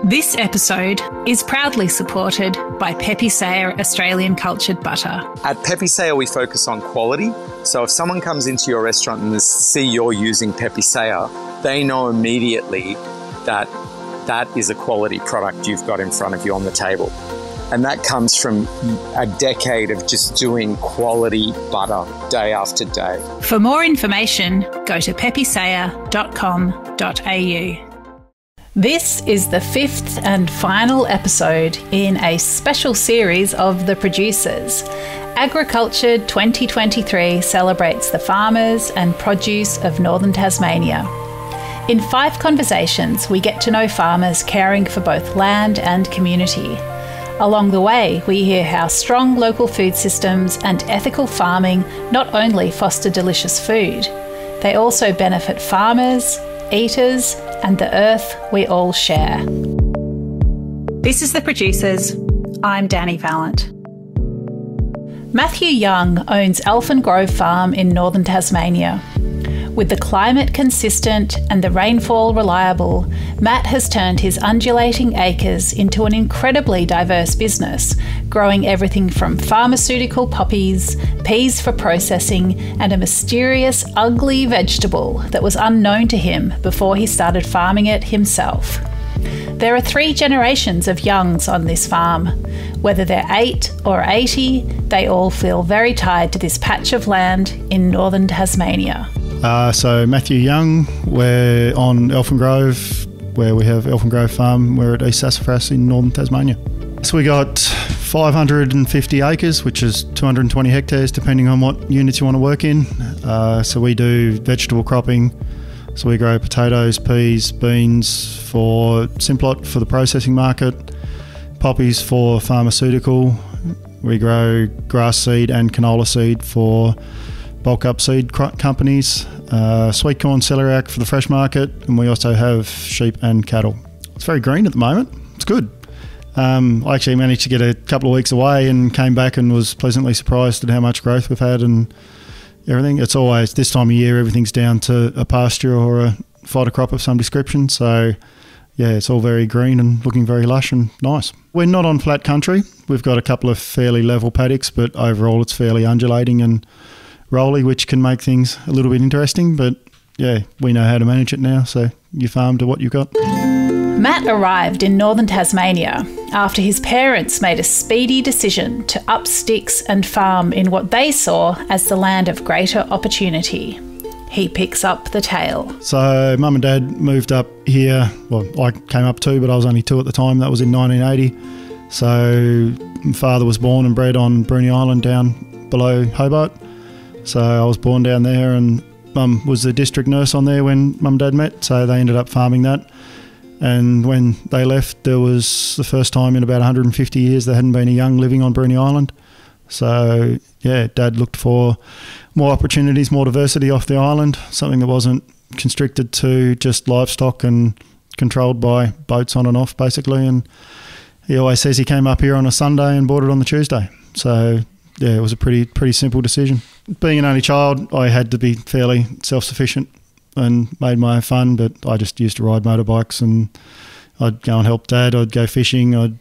This episode is proudly supported by Peppisayer Australian Cultured Butter. At Peppisayer, we focus on quality. So if someone comes into your restaurant and they see you're using Peppisayer, they know immediately that that is a quality product you've got in front of you on the table. And that comes from a decade of just doing quality butter day after day. For more information, go to peppisayer.com.au. This is the fifth and final episode in a special series of The Producers. Agriculture 2023 celebrates the farmers and produce of northern Tasmania. In 5 conversations, we get to know farmers caring for both land and community. Along the way, we hear how strong local food systems and ethical farming not only foster delicious food, they also benefit farmers, eaters, and the earth we all share. This is The Producers. I'm Danny Vallant. Matthew Young owns Elphin Grove Farm in northern Tasmania. With the climate consistent and the rainfall reliable, Matt has turned his undulating acres into an incredibly diverse business, growing everything from pharmaceutical poppies, peas for processing, and a mysterious, ugly vegetable that was unknown to him before he started farming it himself. There are 3 generations of Youngs on this farm. Whether they're 8 or 80, they all feel very tied to this patch of land in northern Tasmania. So Matthew Young, we're on Elphin Grove, where we have Elphin Grove Farm. We're at East Sassafras in northern Tasmania. So we got 550 acres, which is 220 hectares, depending on what units you want to work in. So we do vegetable cropping. So we grow potatoes, peas, beans for Simplot for the processing market, poppies for pharmaceutical. We grow grass seed and canola seed for bulk up seed companies, sweet corn, celeriac for the fresh market, and we also have sheep and cattle. It's very green at the moment. It's good. I actually managed to get a couple of weeks away and came back and was pleasantly surprised at how much growth we've had and everything. It's always, this time of year, everything's down to a pasture or a fodder crop of some description. So yeah, it's all very green and looking very lush and nice. We're not on flat country. We've got a couple of fairly level paddocks, but overall it's fairly undulating and rolly, which can make things a little bit interesting, but yeah, we know how to manage it now, so you farm to what you've got. Matt arrived in northern Tasmania after his parents made a speedy decision to up sticks and farm in what they saw as the land of greater opportunity. He picks up the tale. So Mum and Dad moved up here, well, I came up too, but I was only 2 at the time. That was in 1980. So my father was born and bred on Bruny Island down below Hobart. So I was born down there, and Mum was the district nurse on there when Mum and Dad met, so they ended up farming that. And when they left, there was the first time in about 150 years there hadn't been a young living on Bruny Island. So yeah, Dad looked for more opportunities, more diversity off the island, something that wasn't constricted to just livestock and controlled by boats on and off basically. And he always says he came up here on a Sunday and bought it on the Tuesday. So yeah, it was a pretty simple decision. Being an only child, I had to be fairly self-sufficient and made my own fun, but I just used to ride motorbikes and I'd go and help Dad, I'd go fishing, I'd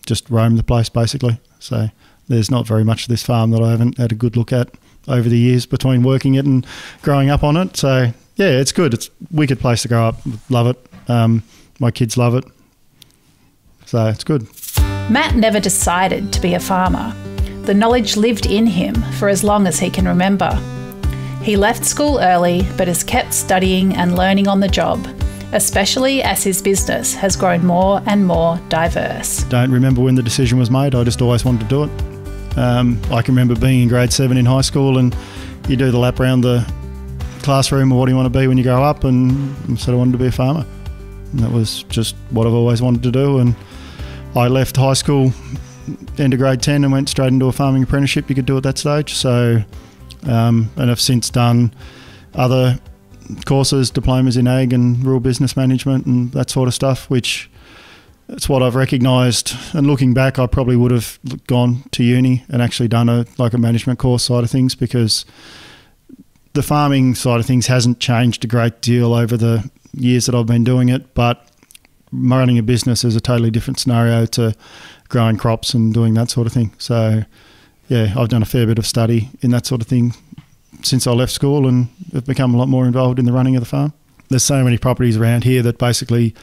just roam the place basically. So there's not very much of this farm that I haven't had a good look at over the years between working it and growing up on it. So yeah, it's good. It's a wicked place to grow up. Love it. My kids love it. So it's good. Matt never decided to be a farmer. The knowledge lived in him for as long as he can remember. He left school early but has kept studying and learning on the job, especially as his business has grown more and more diverse. Don't remember when the decision was made. I just always wanted to do it. I can remember being in grade 7 in high school and you do the lap around the classroom, or what do you want to be when you grow up, and I said I wanted to be a farmer. And that was just what I've always wanted to do. And I left high school end of grade 10 and went straight into a farming apprenticeship you could do at that stage. So, and I've since done other courses, diplomas in ag and rural business management and that sort of stuff, which it's what I've recognised. And looking back, I probably would have gone to uni and actually done a management course side of things, because the farming side of things hasn't changed a great deal over the years that I've been doing it, but running a business is a totally different scenario to growing crops and doing that sort of thing. So, yeah, I've done a fair bit of study in that sort of thing since I left school, and have become a lot more involved in the running of the farm. There's so many properties around here that basically,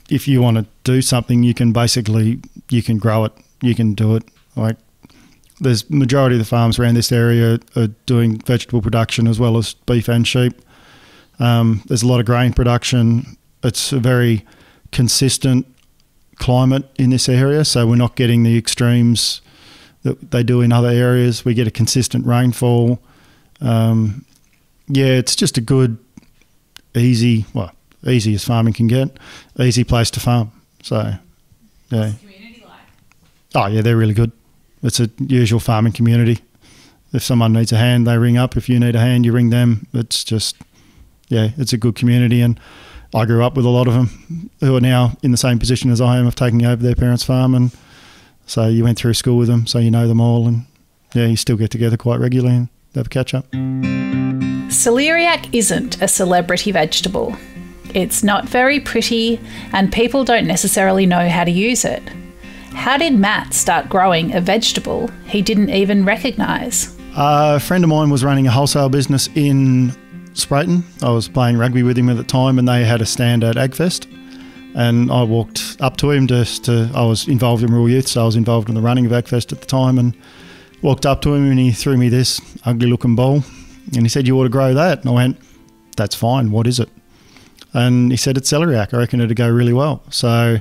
if you want to do something, you can grow it, you can do it. Like, there's majority of the farms around this area are doing vegetable production as well as beef and sheep. There's a lot of grain production. It's a very consistent climate in this area, so we're not getting the extremes that they do in other areas. We get a consistent rainfall. It's just a good, easy as farming can get, easy place to farm. So, yeah. What's the community like? Oh, yeah, they're really good. It's a usual farming community. If someone needs a hand, they ring up. If you need a hand, you ring them. It's just, yeah, it's a good community. And I grew up with a lot of them who are now in the same position as I am of taking over their parents' farm. And so you went through school with them, so you know them all. And, yeah, you still get together quite regularly and have a catch-up. Celeriac isn't a celebrity vegetable. It's not very pretty, and people don't necessarily know how to use it. How did Matt start growing a vegetable he didn't even recognise? A friend of mine was running a wholesale business in Sprayton. I was playing rugby with him at the time, and they had a stand at AgFest. And I walked up to him I was involved in rural youth, so I was involved in the running of AgFest at the time, and walked up to him and he threw me this ugly looking bowl. And he said, "You ought to grow that." And I went, "That's fine. What is it?" And he said, "It's celeriac. I reckon it'd go really well." So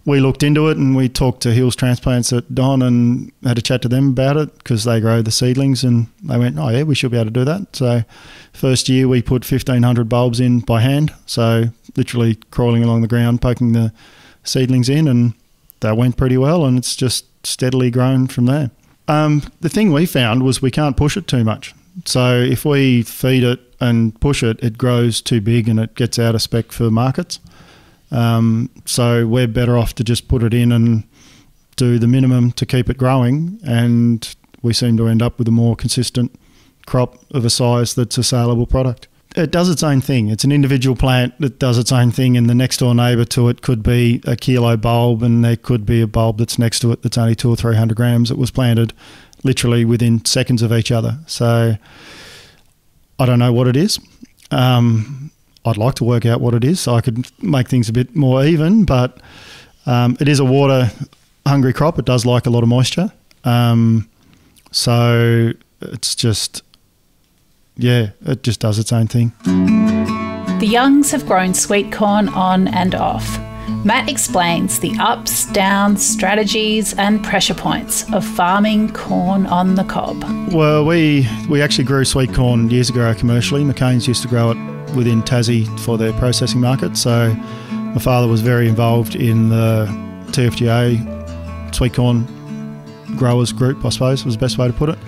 we looked into it, and we talked to Hills Transplants at Don and had a chat to them about it, because they grow the seedlings, and they went, "Oh yeah, we should be able to do that." So first year we put 1,500 bulbs in by hand, so literally crawling along the ground, poking the seedlings in, and that went pretty well, and it's just steadily grown from there. The thing we found was we can't push it too much. So if we feed it and push it, it grows too big and it gets out of spec for markets. So we're better off to just put it in and do the minimum to keep it growing, and we seem to end up with a more consistent crop of a size that's a saleable product. It does its own thing. It's an individual plant that does its own thing, and the next door neighbour to it could be a kilo bulb, and there could be a bulb that's next to it that's only 200 or 300 grams. It was planted literally within seconds of each other. So I don't know what it is. I'd like to work out what it is so I could make things a bit more even, but it is a water-hungry crop. It does like a lot of moisture. So it's just, yeah, it just does its own thing. The Youngs have grown sweet corn on and off. Matt explains the ups, downs, strategies and pressure points of farming corn on the cob. Well, we actually grew sweet corn years ago commercially. McCain's used to grow it within Tassie for their processing market. So my father was very involved in the TFGA sweet corn growers group, I suppose was the best way to put it.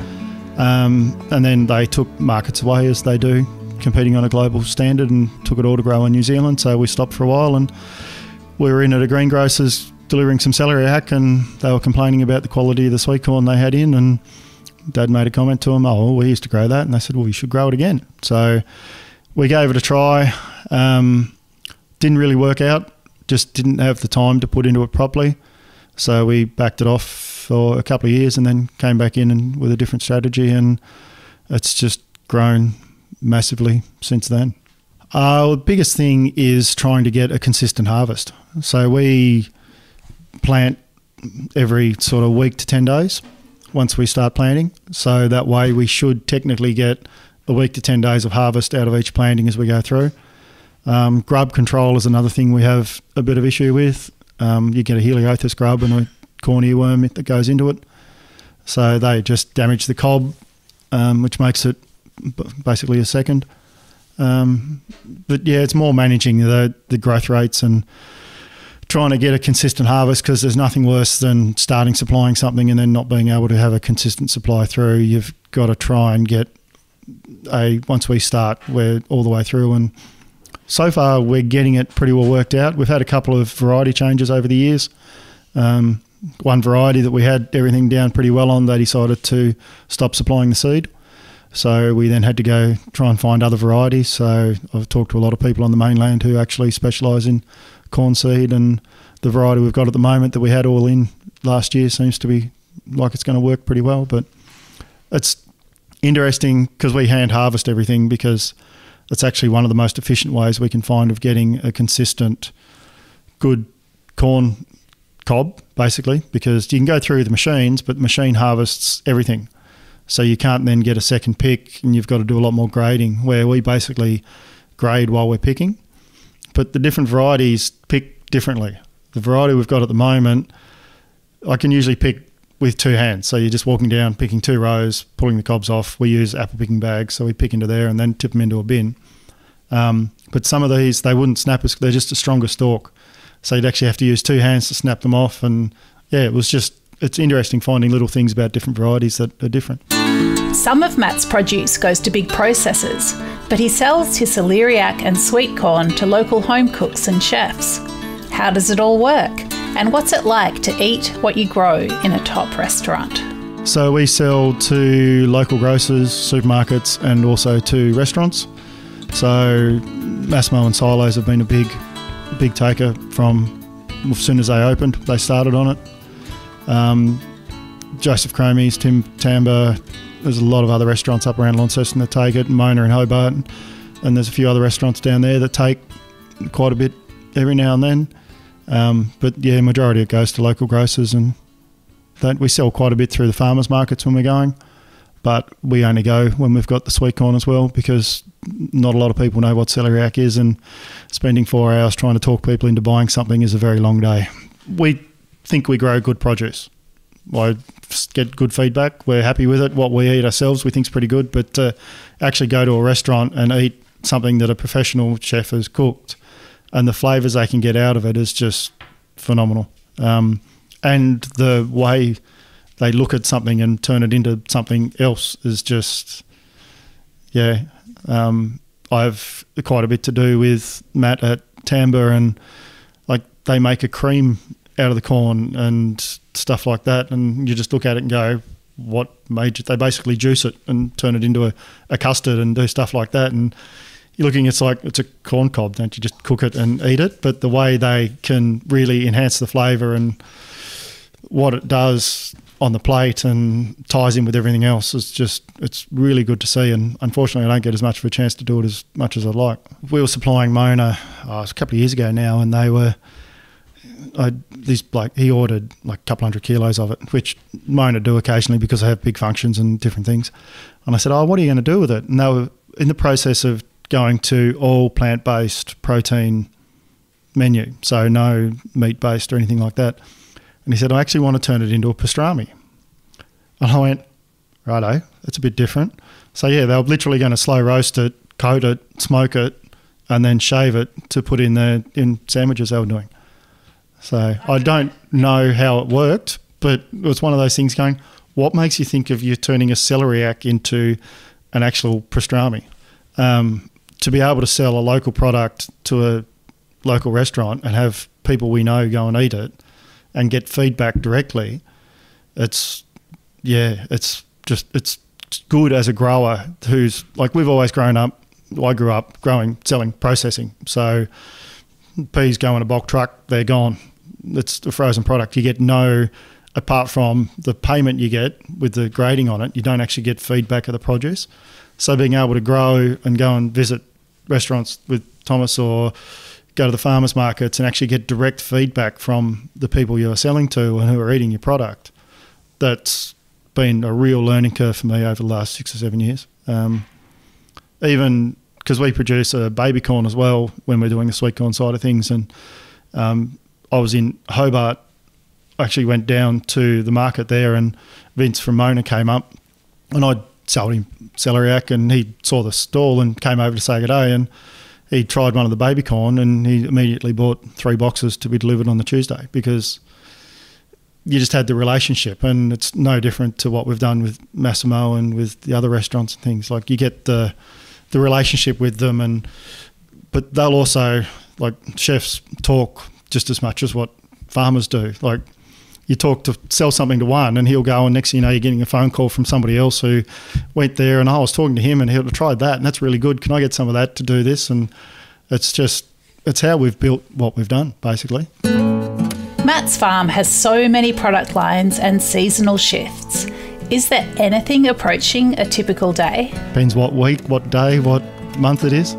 And then they took markets away, as they do, competing on a global standard, and took it all to grow in New Zealand. So we stopped for a while, and we were in at a greengrocer's delivering some celeriac, and they were complaining about the quality of the sweet corn they had in, and Dad made a comment to them, "Oh, well, we used to grow that." And they said, "Well, you should grow it again." So we gave it a try. Didn't really work out, just didn't have the time to put into it properly. So we backed it off for a couple of years and then came back in and with a different strategy, and it's just grown massively since then. The biggest thing is trying to get a consistent harvest. So we plant every sort of week to 10 days once we start planting. So that way we should technically get a week to 10 days of harvest out of each planting as we go through. Grub control is another thing we have a bit of issue with. You get a Heliothis grub and a corn earworm that goes into it. So they just damage the cob, which makes it basically a second. But yeah, it's more managing the growth rates and trying to get a consistent harvest, because there's nothing worse than starting supplying something and then not being able to have a consistent supply through. You've got to try and get once we start, we're all the way through, and so far we're getting it pretty well worked out. We've had a couple of variety changes over the years. One variety that we had everything down pretty well on, they decided to stop supplying the seed. So we then had to go try and find other varieties. So I've talked to a lot of people on the mainland who actually specialise in corn seed, and the variety we've got at the moment that we had all in last year seems to be like it's going to work pretty well. But it's interesting because we hand harvest everything, because it's actually one of the most efficient ways we can find of getting a consistent, good corn cob, basically, because you can go through the machines, but the machine harvests everything. So you can't then get a second pick, and you've got to do a lot more grading, where we basically grade while we're picking. But the different varieties pick differently. The variety we've got at the moment, I can usually pick with two hands. So you're just walking down, picking 2 rows, pulling the cobs off. We use apple picking bags, so we pick into there and then tip them into a bin. But some of these, they wouldn't snap us. They're just a stronger stalk. So you'd actually have to use 2 hands to snap them off. And yeah, it's interesting finding little things about different varieties that are different. Some of Matt's produce goes to big processors, but he sells his celeriac and sweet corn to local home cooks and chefs. How does it all work? And what's it like to eat what you grow in a top restaurant? So we sell to local grocers, supermarkets, and also to restaurants. So Massimo and Silos have been a big taker from as soon as they opened. They started on it. Joseph Cromie's, Tim Tamba, there's a lot of other restaurants up around Launceston that take it, Mona in Hobart, and there's a few other restaurants down there that take quite a bit every now and then. But yeah, majority of it goes to local grocers, and that we sell quite a bit through the farmers markets when we're going, but we only go when we've got the sweet corn as well, because not a lot of people know what celeriac is, and spending 4 hours trying to talk people into buying something is a very long day. We think we grow good produce. I get good feedback. We're happy with it. What we eat ourselves we think is pretty good, but to actually go to a restaurant and eat something that a professional chef has cooked, and the flavours they can get out of it is just phenomenal. And the way they look at something and turn it into something else is just, yeah. I've quite a bit to do with Matt at Tamba, and like they make a cream out of the corn and stuff like that, and you just look at it and go, what made you? They basically juice it and turn it into a custard and do stuff like that, and you're looking, it's like it's a corn cob, don't you just cook it and eat it? But the way they can really enhance the flavour and what it does on the plate and ties in with everything else is just, it's really good to see. And unfortunately I don't get as much of a chance to do it as much as I'd like. We were supplying Mona it was a couple of years ago now, and they were, he ordered like a couple 100 kilos of it, which Mona do occasionally because they have big functions and different things. And I said, what are you going to do with it? And they were in the process of going to all plant-based protein menu, so no meat-based or anything like that. And he said, I actually want to turn it into a pastrami. And I went, righto, that's a bit different. So yeah, they were literally going to slow roast it, coat it, smoke it, and then shave it to put in sandwiches they were doing. So I don't know how it worked, but it was one of those things going, what makes you think of you turning a celeriac into an actual pastrami? To be able to sell a local product to a local restaurant and have people we know go and eat it and get feedback directly, it's good as a grower who's like, we've always grown up, I grew up selling, processing. So peas go in a bulk truck, they're gone. It's a frozen product. You get apart from the payment you get with the grading on it, you don't actually get feedback of the produce. So being able to grow and go and visit restaurants with Thomas or go to the farmers markets and actually get direct feedback from the people you're selling to and who are eating your product, that's been a real learning curve for me over the last 6 or 7 years. Even because we produce a baby corn as well when we're doing the sweet corn side of things. And I was in Hobart, actually went down to the market there, and Vince from Mona came up, and I'd sold him celeriac, and he saw the stall and came over to say good day, and he tried one of the baby corn, and he immediately bought 3 boxes to be delivered on the Tuesday, because you just had the relationship. And it's no different to what we've done with Massimo and with the other restaurants and things. Like, you get the relationship with them, but they'll also, like, chefs talk just as much as what farmers do. Like, you talk to sell something to one, and he'll go, and next thing you know, you're getting a phone call from somebody else who went there, and I was talking to him, and he'll tried that, and that's really good. Can I get some of that to do this? And it's it's how we've built what we've done, basically. Matt's farm has so many product lines and seasonal shifts. Is there anything approaching a typical day? Depends what week, what day, what month it is.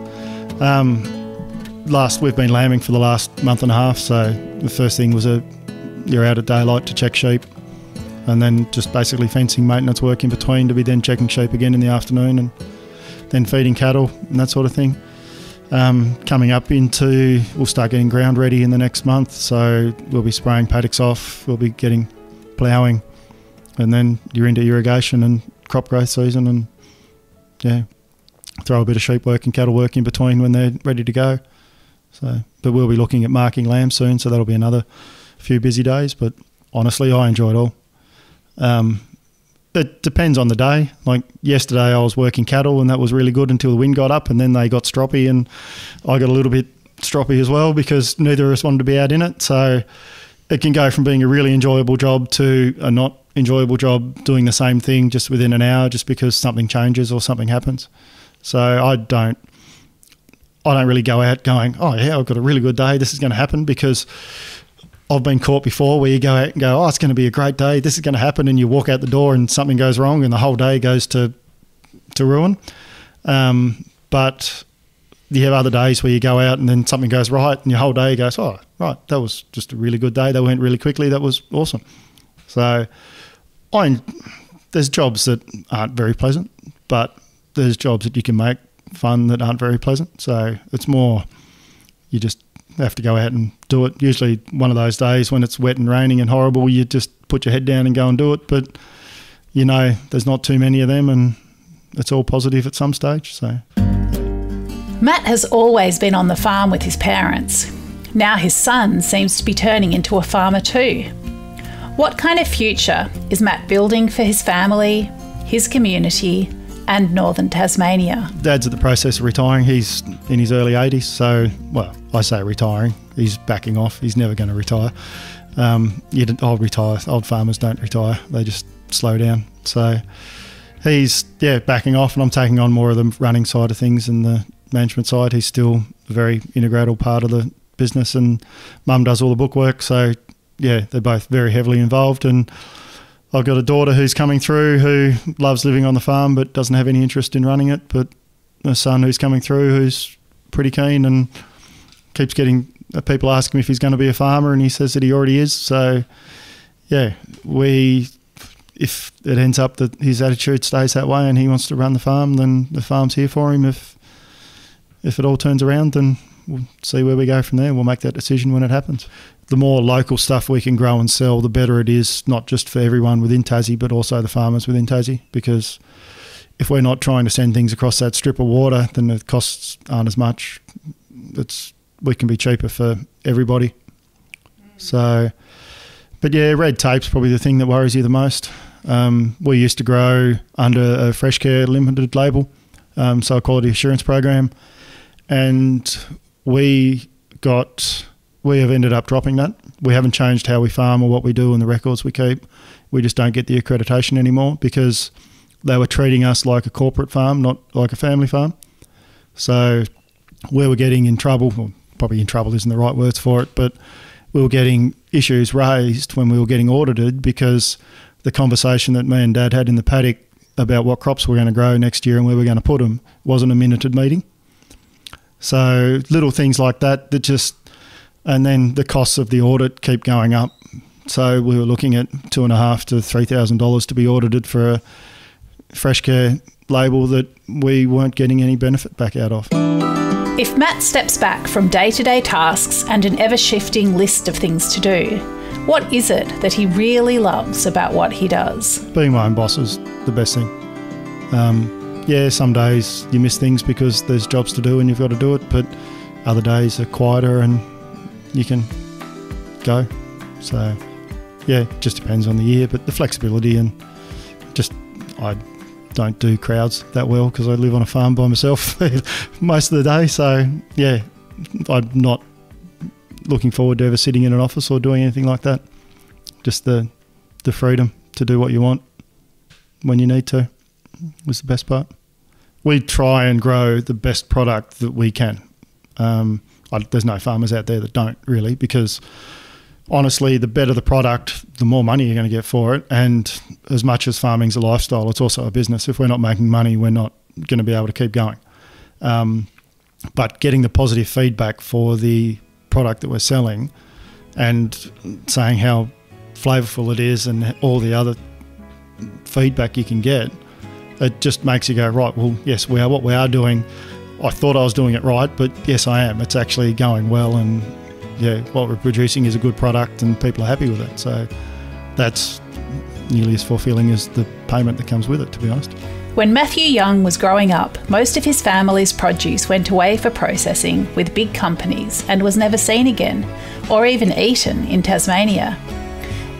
We've been lambing for the last month and a half, so the first thing was you're out at daylight to check sheep, and then just basically fencing maintenance work in between to be then checking sheep again in the afternoon, and then feeding cattle and that sort of thing. Coming up we'll start getting ground ready in the next month, so we'll be spraying paddocks off, we'll be getting ploughing, and then you're into irrigation and crop growth season, and throw a bit of sheep work and cattle work in between when they're ready to go. So, but we'll be looking at marking lamb soon, so that'll be another few busy days, but honestly I enjoy it all. It depends on the day. Like yesterday I was working cattle and that was really good until the wind got up, and then they got stroppy and I got a little bit stroppy as well because neither of us wanted to be out in it. So it can go from being a really enjoyable job to a not enjoyable job doing the same thing just within an hour just because something changes or something happens. So I don't really go out going, oh yeah, I've got a really good day, this is going to happen, because I've been caught before where you go out and go, oh, it's going to be a great day, this is going to happen, and you walk out the door and something goes wrong and the whole day goes to ruin. But you have other days where you go out and then something goes right and your whole day goes, oh, right, that was just a really good day, that went really quickly, that was awesome. So there's jobs that aren't very pleasant, but there's jobs that you can make fun that aren't very pleasant. So it's more you just have to go out and do it. Usually one of those days when it's wet and raining and horrible, you just put your head down and go and do it. But there's not too many of them and it's all positive at some stage. So Matt has always been on the farm with his parents. Now his son seems to be turning into a farmer too. What kind of future is Matt building for his family, his community, and northern Tasmania? Dad's at the process of retiring. He's in his early 80s, so, well, I say retiring. He's backing off. He's never going to retire. I'll retire. Old farmers don't retire. They just slow down. So he's, backing off, and I'm taking on more of the running side of things and the management side. He's still a very integral part of the business, and Mum does all the bookwork. So, they're both very heavily involved, and I've got a daughter who's coming through who loves living on the farm but doesn't have any interest in running it, but a son who's coming through who's pretty keen and keeps getting people ask him if he's going to be a farmer, and he says that he already is. So, if it ends up that his attitude stays that way and he wants to run the farm, then the farm's here for him. If it all turns around, then we'll see where we go from there. We'll make that decision when it happens. The more local stuff we can grow and sell, the better it is, not just for everyone within Tassie, but also the farmers within Tassie, because if we're not trying to send things across that strip of water, then the costs aren't as much. We can be cheaper for everybody. So, but red tape's probably the thing that worries you the most. We used to grow under a Fresh Care Limited label, so a quality assurance program, and we have ended up dropping that. We haven't changed how we farm or what we do and the records we keep. We just don't get the accreditation anymore because they were treating us like a corporate farm, not like a family farm. So we were getting in trouble, well, probably in trouble isn't the right words for it, but we were getting issues raised when we were getting audited because the conversation that me and Dad had in the paddock about what crops we're going to grow next year and where we're going to put them wasn't a minuted meeting. So little things like that just... And then the costs of the audit keep going up. So we were looking at $2,500 to $3,000 to be audited for a Fresh Care label that we weren't getting any benefit back out of. If Matt steps back from day-to-day tasks and an ever-shifting list of things to do, what is it that he really loves about what he does? Being my own boss is the best thing. Some days you miss things because there's jobs to do and you've got to do it, but other days are quieter and you can go. So, it just depends on the year, but the flexibility and I don't do crowds that well because I live on a farm by myself most of the day. So, I'm not looking forward to ever sitting in an office or doing anything like that. Just the freedom to do what you want when you need to was the best part. We try and grow the best product that we can. There's no farmers out there that don't really, because honestly, the better the product, the more money you're going to get for it. And as much as farming's a lifestyle, it's also a business. If we're not making money, we're not going to be able to keep going. But getting the positive feedback for the product that we're selling and saying how flavourful it is and all the other feedback you can get, it just makes you go, right, well, yes, we are what we are doing. I thought I was doing it right, but yes, I am. It's actually going well, and yeah, what we're producing is a good product and people are happy with it. So that's nearly as fulfilling as the payment that comes with it, to be honest. When Matthew Young was growing up, most of his family's produce went away for processing with big companies and was never seen again, or even eaten in Tasmania.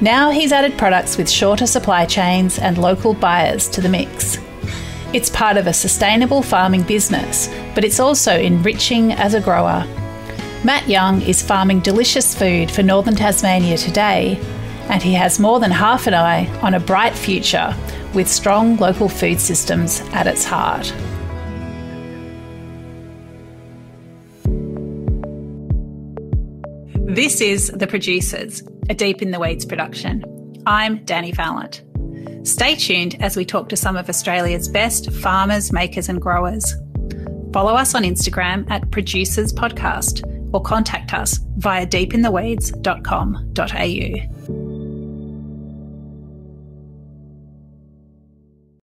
Now he's added products with shorter supply chains and local buyers to the mix. It's part of a sustainable farming business, but it's also enriching as a grower. Matt Young is farming delicious food for northern Tasmania today, and he has more than half an eye on a bright future with strong local food systems at its heart. This is The Producers, a Deep in the Weeds production. I'm Danny Vallant. Stay tuned as we talk to some of Australia's best farmers, makers and growers. Follow us on Instagram at Producers Podcast or contact us via deepintheweeds.com.au.